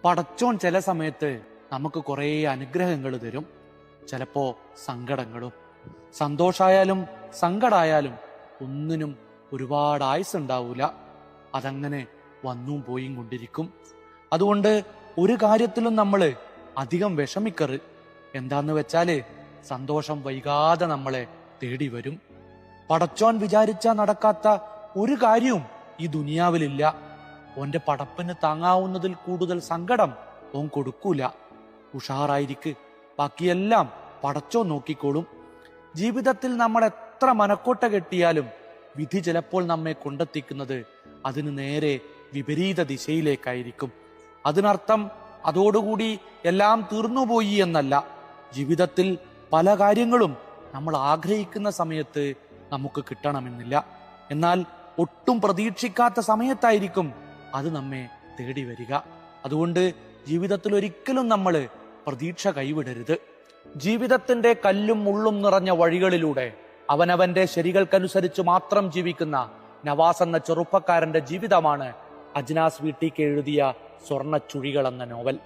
പടച്ചോൻ ചില സമയത്ത് നമുക്ക് കുറേ അനുഗ്രഹങ്ങൾ തരും. ചിലപ്പോ സങ്കടങ്ങളും. സന്തോഷായാലും സങ്കടായാലും ഒന്നിനും ഒരുപാട് ആയുസ് ഉണ്ടാവൂല. അതങ്ങനെ വന്നും പോയും കൊണ്ടിരിക്കും. അതുകൊണ്ട് ഒരു കാര്യത്തിലും നമ്മള് അധികം വിഷമിക്കറ്. എന്താന്ന് വെച്ചാല് സന്തോഷം വൈകാതെ നമ്മളെ തേടി വരും. പടച്ചോൻ വിചാരിച്ചാ നടക്കാത്ത ഒരു കാര്യവും ഈ ദുനിയാവിലില്ല. ഓന്റെ പടപ്പിന് താങ്ങാവുന്നതിൽ കൂടുതൽ സങ്കടം ഓൻ കൊടുക്കൂല. ഉഷാറായിരിക്ക്, ബാക്കിയെല്ലാം പടച്ചോൻ നോക്കിക്കോളും. ജീവിതത്തിൽ നമ്മൾ എത്ര മനക്കോട്ട കെട്ടിയാലും വിധി ചിലപ്പോൾ നമ്മെ കൊണ്ടെത്തിക്കുന്നത് അതിന് നേരെ വിപരീത ദിശയിലേക്കായിരിക്കും. അതിനർത്ഥം അതോടുകൂടി എല്ലാം തീർന്നുപോയി എന്നല്ല. ജീവിതത്തിൽ പല കാര്യങ്ങളും നമ്മൾ ആഗ്രഹിക്കുന്ന സമയത്ത് നമുക്ക് കിട്ടണമെന്നില്ല. എന്നാൽ ഒട്ടും പ്രതീക്ഷിക്കാത്ത സമയത്തായിരിക്കും അത് നമ്മെ തേടി വരിക. അതുകൊണ്ട് ജീവിതത്തിൽ ഒരിക്കലും നമ്മൾ പ്രതീക്ഷ കൈവിടരുത്. ജീവിതത്തിന്റെ കല്ലും മുള്ളും നിറഞ്ഞ വഴികളിലൂടെ അവനവന്റെ ശരികൾക്കനുസരിച്ച് മാത്രം ജീവിക്കുന്ന നവാസ് എന്ന ചെറുപ്പക്കാരന്റെ ജീവിതമാണ് അജ്നാസ് വീട്ടിക്ക് എഴുതിയ സ്വർണ്ണ ചുഴികൾ എന്ന നോവൽ.